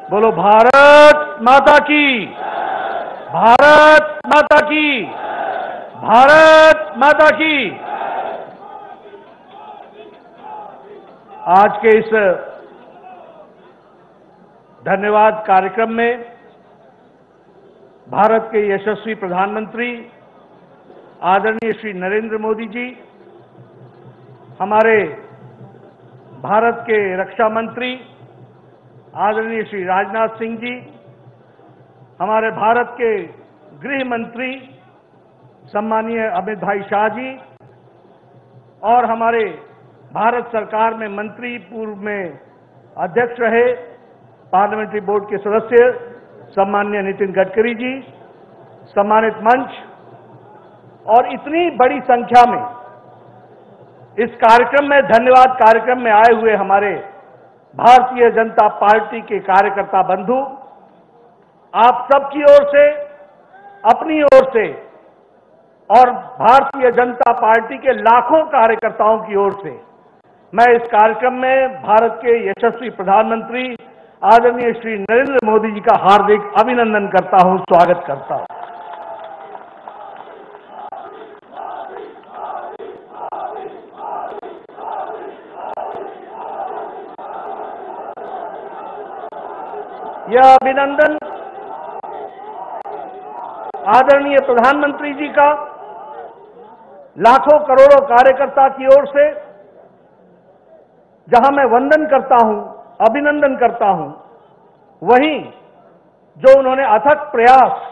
बोलो भारत माता की, भारत माता की, भारत माता की। आज के इस धन्यवाद कार्यक्रम में भारत के यशस्वी प्रधानमंत्री आदरणीय श्री नरेंद्र मोदी जी, हमारे भारत के रक्षा मंत्री आदरणीय श्री राजनाथ सिंह जी, हमारे भारत के गृह मंत्री सम्मानीय अमित भाई शाह जी और हमारे भारत सरकार में मंत्री, पूर्व में अध्यक्ष रहे पार्लियामेंट्री बोर्ड के सदस्य सम्मानीय नितिन गडकरी जी, सम्मानित मंच और इतनी बड़ी संख्या में इस कार्यक्रम में, धन्यवाद कार्यक्रम में आए हुए हमारे भारतीय जनता पार्टी के कार्यकर्ता बंधु, आप सबकी ओर से, अपनी ओर से और भारतीय जनता पार्टी के लाखों कार्यकर्ताओं की ओर से मैं इस कार्यक्रम में भारत के यशस्वी प्रधानमंत्री आदरणीय श्री नरेंद्र मोदी जी का हार्दिक अभिनंदन करता हूं, स्वागत करता हूं। यह अभिनंदन आदरणीय प्रधानमंत्री जी का लाखों करोड़ों कार्यकर्ता की ओर से, जहां मैं वंदन करता हूं, अभिनंदन करता हूं, वहीं जो उन्होंने अथक प्रयास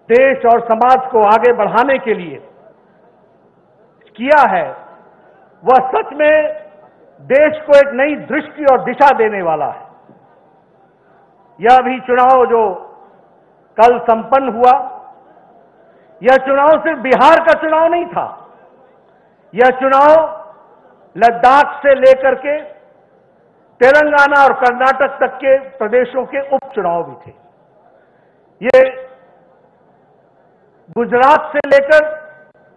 देश और समाज को आगे बढ़ाने के लिए किया है, वह सच में देश को एक नई दृष्टि और दिशा देने वाला है। यह भी चुनाव जो कल संपन्न हुआ, यह चुनाव सिर्फ बिहार का चुनाव नहीं था, यह चुनाव लद्दाख से लेकर के तेलंगाना और कर्नाटक तक के प्रदेशों के उपचुनाव भी थे। ये गुजरात से लेकर,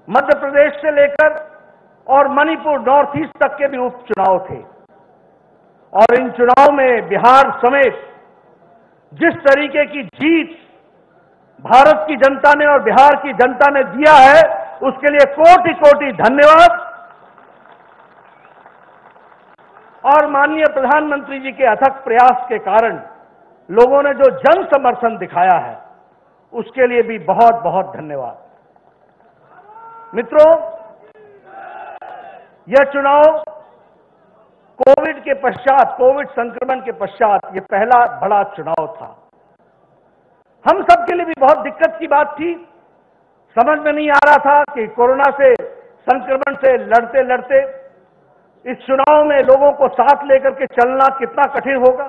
मध्य प्रदेश से लेकर और मणिपुर, नॉर्थ ईस्ट तक के भी उपचुनाव थे। और इन चुनाव में बिहार समेत जिस तरीके की जीत भारत की जनता ने और बिहार की जनता ने दिया है, उसके लिए कोटि कोटि धन्यवाद। और माननीय प्रधानमंत्री जी के अथक प्रयास के कारण लोगों ने जो जन समर्थन दिखाया है, उसके लिए भी बहुत बहुत धन्यवाद। मित्रों, यह चुनाव कोविड के पश्चात, कोविड संक्रमण के पश्चात यह पहला बड़ा चुनाव था। हम सब के लिए भी बहुत दिक्कत की बात थी। समझ में नहीं आ रहा था कि कोरोना से, संक्रमण से लड़ते लड़ते इस चुनाव में लोगों को साथ लेकर के चलना कितना कठिन होगा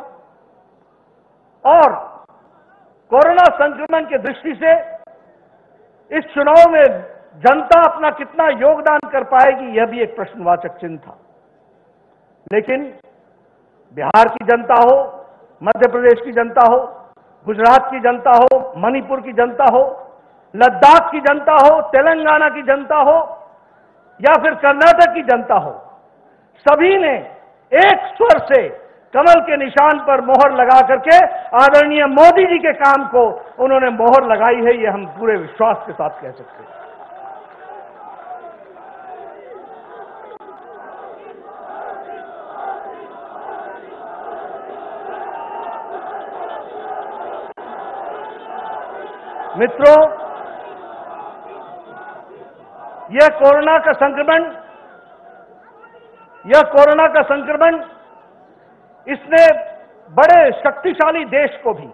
और कोरोना संक्रमण की दृष्टि से इस चुनाव में जनता अपना कितना योगदान कर पाएगी, यह भी एक प्रश्नवाचक चिन्ह था। लेकिन बिहार की जनता हो, मध्य प्रदेश की जनता हो, गुजरात की जनता हो, मणिपुर की जनता हो, लद्दाख की जनता हो, तेलंगाना की जनता हो या फिर कर्नाटक की जनता हो, सभी ने एक स्वर से कमल के निशान पर मोहर लगा करके आदरणीय मोदी जी के काम को उन्होंने मोहर लगाई है, यह हम पूरे विश्वास के साथ कह सकते हैं। मित्रों, यह कोरोना का संक्रमण इसने बड़े शक्तिशाली देश को भी,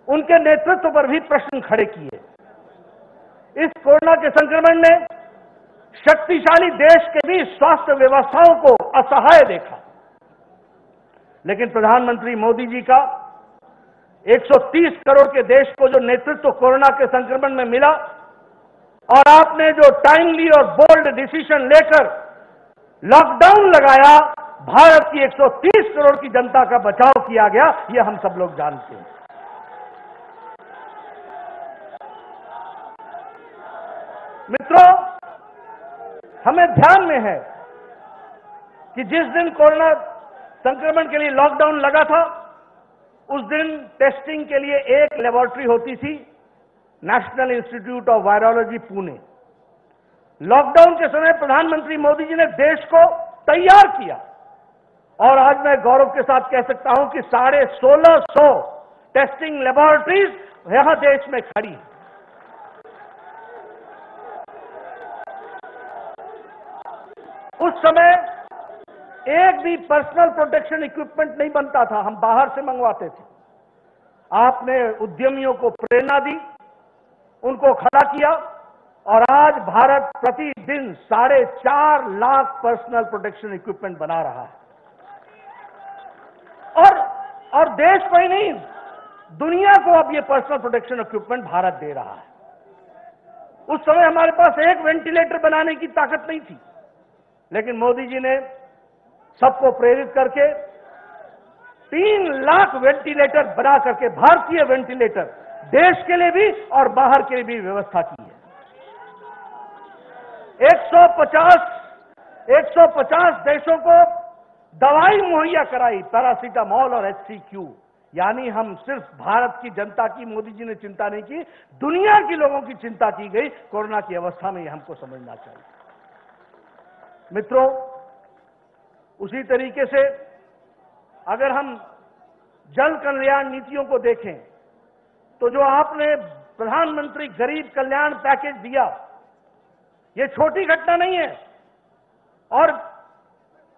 उनके नेतृत्व पर भी प्रश्न खड़े किए। इस कोरोना के संक्रमण ने शक्तिशाली देश के भी स्वास्थ्य व्यवस्थाओं को असहाय देखा। लेकिन प्रधानमंत्री मोदी जी का 130 करोड़ के देश को जो नेतृत्व कोरोना के संक्रमण में मिला और आपने जो टाइमली और बोल्ड डिसीजन लेकर लॉकडाउन लगाया, भारत की 130 करोड़ की जनता का बचाव किया गया, यह हम सब लोग जानते हैं। मित्रों, हमें ध्यान में है कि जिस दिन कोरोना संक्रमण के लिए लॉकडाउन लगा था, उस दिन टेस्टिंग के लिए एक लेबोरेटरी होती थी, national institute of virology Pune. Lockdown के समय प्रधानमंत्री मोदी जी ने देश को तैयार किया और आज मैं गौरव के साथ कह सकता हूं कि 1650 टेस्टिंग लेबोरेटरीज यहां देश में खड़ी हैं। उस समय एक भी पर्सनल प्रोटेक्शन इक्विपमेंट नहीं बनता था, हम बाहर से मंगवाते थे। आपने उद्यमियों को प्रेरणा दी, उनको खड़ा किया और आज भारत प्रतिदिन 4.5 लाख पर्सनल प्रोटेक्शन इक्विपमेंट बना रहा है। और देश को ही नहीं, दुनिया को अब ये पर्सनल प्रोटेक्शन इक्विपमेंट भारत दे रहा है। उस समय हमारे पास एक वेंटिलेटर बनाने की ताकत नहीं थी, लेकिन मोदी जी ने सबको प्रेरित करके 3 लाख वेंटिलेटर बना करके, भारतीय वेंटिलेटर, देश के लिए भी और बाहर के लिए भी व्यवस्था की है। 150 देशों को दवाई मुहैया कराई, पैरासीटामोल और HCQ। यानी हम सिर्फ भारत की जनता की मोदी जी ने चिंता नहीं की, दुनिया के लोगों की चिंता की गई कोरोना की अवस्था में। ये हमको समझना चाहिए। मित्रों, उसी तरीके से अगर हम जन कल्याण नीतियों को देखें तो जो आपने प्रधानमंत्री गरीब कल्याण पैकेज दिया, ये छोटी घटना नहीं है। और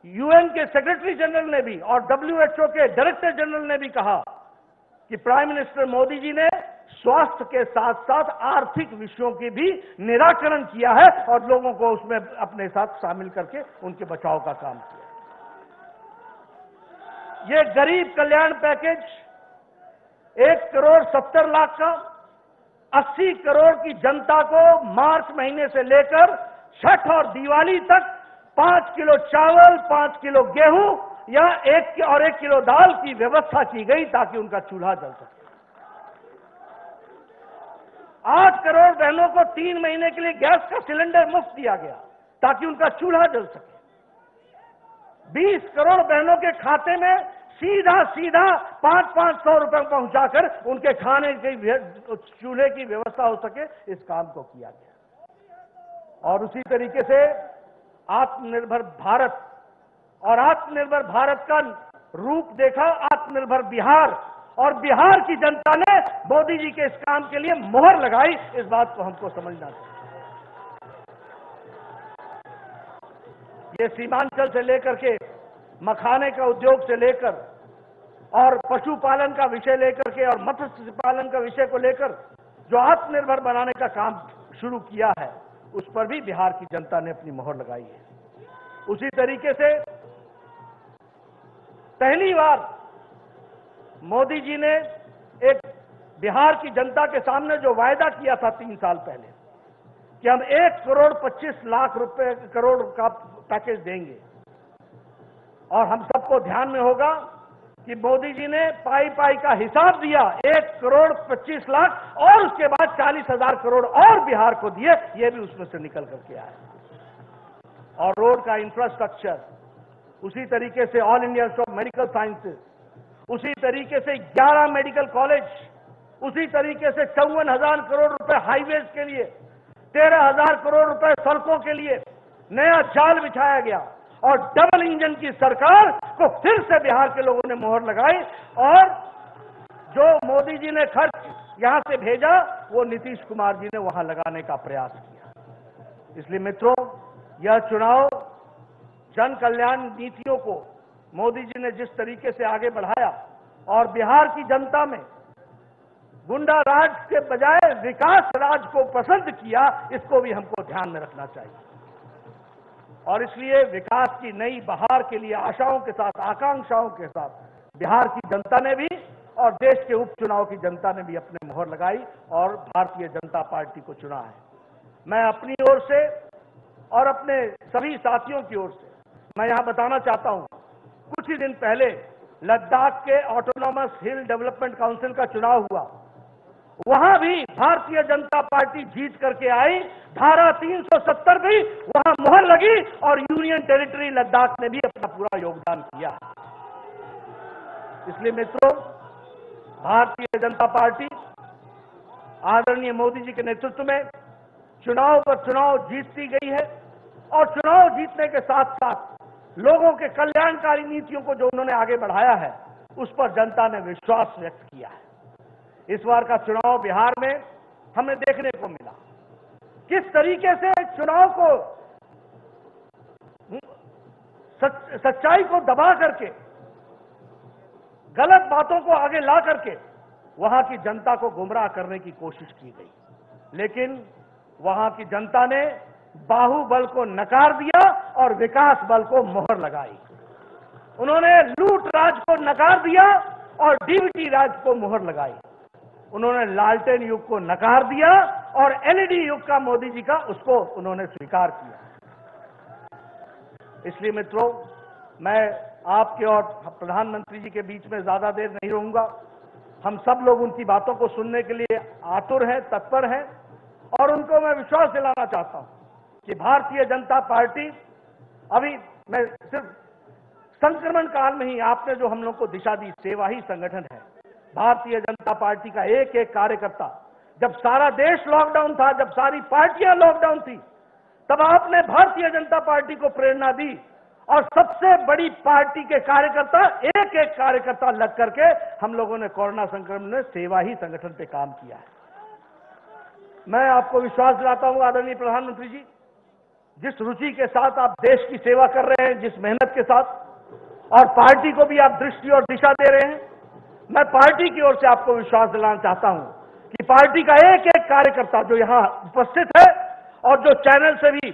यूएन के सेक्रेटरी जनरल ने भी और WHO के डायरेक्टर जनरल ने भी कहा कि प्राइम मिनिस्टर मोदी जी ने स्वास्थ्य के साथ साथ आर्थिक विषयों की भी निराकरण किया है और लोगों को उसमें अपने साथ शामिल करके उनके बचाव का काम किया। ये गरीब कल्याण पैकेज 1,70,00,000 का 80 करोड़ की जनता को मार्च महीने से लेकर छठ और दिवाली तक 5 किलो चावल, 5 किलो गेहूं या 1 किलो दाल की व्यवस्था की गई ताकि उनका चूल्हा जल सके। 8 करोड़ बहनों को 3 महीने के लिए गैस का सिलेंडर मुफ्त दिया गया ताकि उनका चूल्हा जल सके। 20 करोड़ बहनों के खाते में सीधा 500 रुपए पहुंचाकर उनके खाने की चूल्हे की व्यवस्था हो सके, इस काम को किया गया। और उसी तरीके से आत्मनिर्भर भारत और आत्मनिर्भर भारत का रूप देखा आत्मनिर्भर बिहार, और बिहार की जनता ने मोदी जी के इस काम के लिए मोहर लगाई। इस बात को हमको समझना चाहिए। ये सीमांचल से लेकर के मखाने का उद्योग से लेकर और पशुपालन का विषय लेकर के और मत्स्य पालन का विषय को लेकर जो आत्मनिर्भर बनाने का काम शुरू किया है, उस पर भी बिहार की जनता ने अपनी मोहर लगाई है। उसी तरीके से पहली बार मोदी जी ने एक बिहार की जनता के सामने जो वायदा किया था 3 साल पहले कि हम 1,25,00,000 करोड़ का पैकेज देंगे, और हम सबको ध्यान में होगा कि मोदी जी ने पाई का हिसाब दिया, 1,25,00,000 और उसके बाद 40,000 करोड़ और बिहार को दिए। ये भी उसमें से निकल करके आया। और रोड का इंफ्रास्ट्रक्चर, उसी तरीके से all India institute of medical sciences, उसी तरीके से 11 मेडिकल कॉलेज, उसी तरीके से 54,000 करोड़ रुपए हाईवेज के लिए, 13,000 करोड़ रुपए सड़कों के लिए नया जाल बिछाया गया और डबल इंजन की सरकार को फिर से बिहार के लोगों ने मोहर लगाई। और जो मोदी जी ने खर्च यहां से भेजा वो नीतीश कुमार जी ने वहां लगाने का प्रयास किया। इसलिए मित्रों, यह चुनाव जन कल्याण नीतियों को मोदी जी ने जिस तरीके से आगे बढ़ाया और बिहार की जनता में गुंडा राज के बजाय विकास राज को पसंद किया, इसको भी हमको ध्यान में रखना चाहिए। और इसलिए विकास की नई बहार के लिए आशाओं के साथ, आकांक्षाओं के साथ बिहार की जनता ने भी और देश के उपचुनाव की जनता ने भी अपने मोहर लगाई और भारतीय जनता पार्टी को चुना है। मैं अपनी ओर से और अपने सभी साथियों की ओर से मैं यहां बताना चाहता हूं, कुछ ही दिन पहले लद्दाख के ऑटोनॉमस हिल डेवलपमेंट काउंसिल का चुनाव हुआ। वहां भी भारतीय जनता पार्टी जीत करके आई, धारा 370 भी वहां मोहर लगी और यूनियन टेरिटरी लद्दाख ने भी अपना पूरा योगदान किया। इसलिए मित्रों, भारतीय जनता पार्टी आदरणीय मोदी जी के नेतृत्व में चुनाव पर चुनाव जीतती गई है और चुनाव जीतने के साथ साथ लोगों के कल्याणकारी नीतियों को जो उन्होंने आगे बढ़ाया है उस पर जनता ने विश्वास व्यक्त किया है। इस बार का चुनाव बिहार में हमें देखने को मिला किस तरीके से चुनाव को सच्चाई को दबा करके गलत बातों को आगे ला करके वहां की जनता को गुमराह करने की कोशिश की गई, लेकिन वहां की जनता ने बाहुबल को नकार दिया और विकास बल को मोहर लगाई। उन्होंने लूट राज को नकार दिया और डीबीटी राज को मोहर लगाई। उन्होंने लालटेन युग को नकार दिया और एलईडी युग का मोदी जी का उसको उन्होंने स्वीकार किया। इसलिए मित्रों, मैं आपके और प्रधानमंत्री जी के बीच में ज्यादा देर नहीं रहूंगा। हम सब लोग उनकी बातों को सुनने के लिए आतुर हैं, तत्पर हैं और उनको मैं विश्वास दिलाना चाहता हूं कि भारतीय जनता पार्टी अभी मैं सिर्फ संक्रमण काल में ही आपने जो हम लोग को दिशा दी, सेवा ही संगठन है। भारतीय जनता पार्टी का एक एक कार्यकर्ता, जब सारा देश लॉकडाउन था, जब सारी पार्टियां लॉकडाउन थी, तब आपने भारतीय जनता पार्टी को प्रेरणा दी और सबसे बड़ी पार्टी के कार्यकर्ता, एक एक कार्यकर्ता लग करके हम लोगों ने कोरोना संक्रमण में सेवा ही संगठन पे काम किया है। मैं आपको विश्वास दिलाता हूं आदरणीय प्रधानमंत्री जी, जिस रुचि के साथ आप देश की सेवा कर रहे हैं, जिस मेहनत के साथ, और पार्टी को भी आप दृष्टि और दिशा दे रहे हैं, मैं पार्टी की ओर से आपको विश्वास दिलाना चाहता हूं कि पार्टी का एक एक कार्यकर्ता जो यहां उपस्थित है और जो चैनल से भी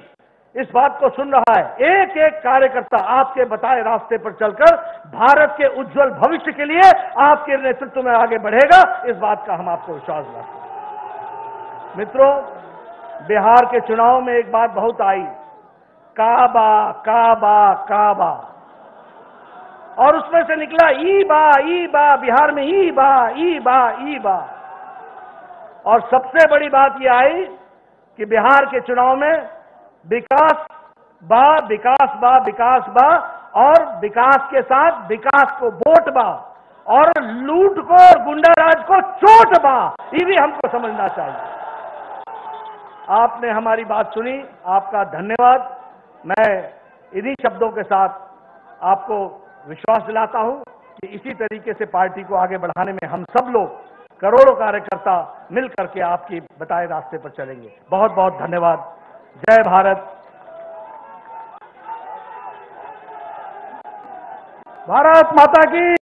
इस बात को सुन रहा है, एक एक कार्यकर्ता आपके बताए रास्ते पर चलकर भारत के उज्जवल भविष्य के लिए आपके नेतृत्व में आगे बढ़ेगा। इस बात का हम आपको विश्वास दिलाते हैं। मित्रों, बिहार के चुनाव में एक बात बहुत आई, काबा काबा काबा, और उसमें से निकला ई बा, बिहार में ई बा। और सबसे बड़ी बात यह आई कि बिहार के चुनाव में विकास बा और विकास के साथ विकास को वोट बा और लूट को और गुंडाराज को चोट बा। ये भी हमको समझना चाहिए। आपने हमारी बात सुनी, आपका धन्यवाद। मैं इन्हीं शब्दों के साथ आपको विश्वास दिलाता हूं कि इसी तरीके से पार्टी को आगे बढ़ाने में हम सब लोग करोड़ों कार्यकर्ता मिल करके आपकी बताए रास्ते पर चलेंगे। बहुत बहुत धन्यवाद। जय भारत। भारत माता की।